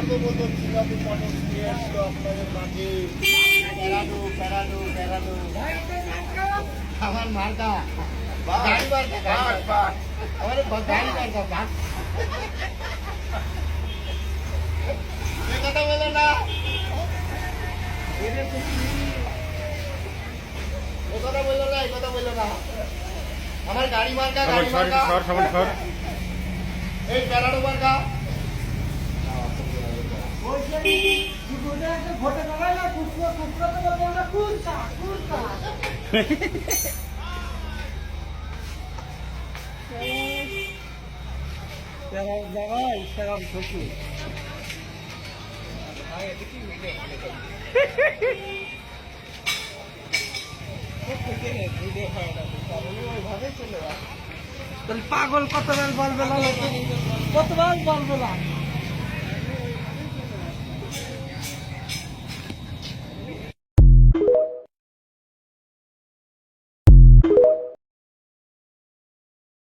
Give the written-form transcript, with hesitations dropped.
বন্ধু সিঙ্গাপুর মটর নিয়ে আসলো আপনাদের মাঝে। প্যারাডো প্যারাডো প্যারাডো আমার মার্কা গাড়ি মার্কা আমার গাড়ি মার্কা বাস। এই কথা বলো না, এই কথা বললো না, এই কথা বললো না। আমার গাড়ি মার্কা গাড়ি মার্কা এই প্যারাডো মার্কা। ভোটে দাঁড়ায় না কুকুর কুকুর তো বলবো না কুরকা কুরকা। জায়গায় ইনস্টাগ্রাম ছবি পাগল কতবার বলবে না, কতবার বলবে না।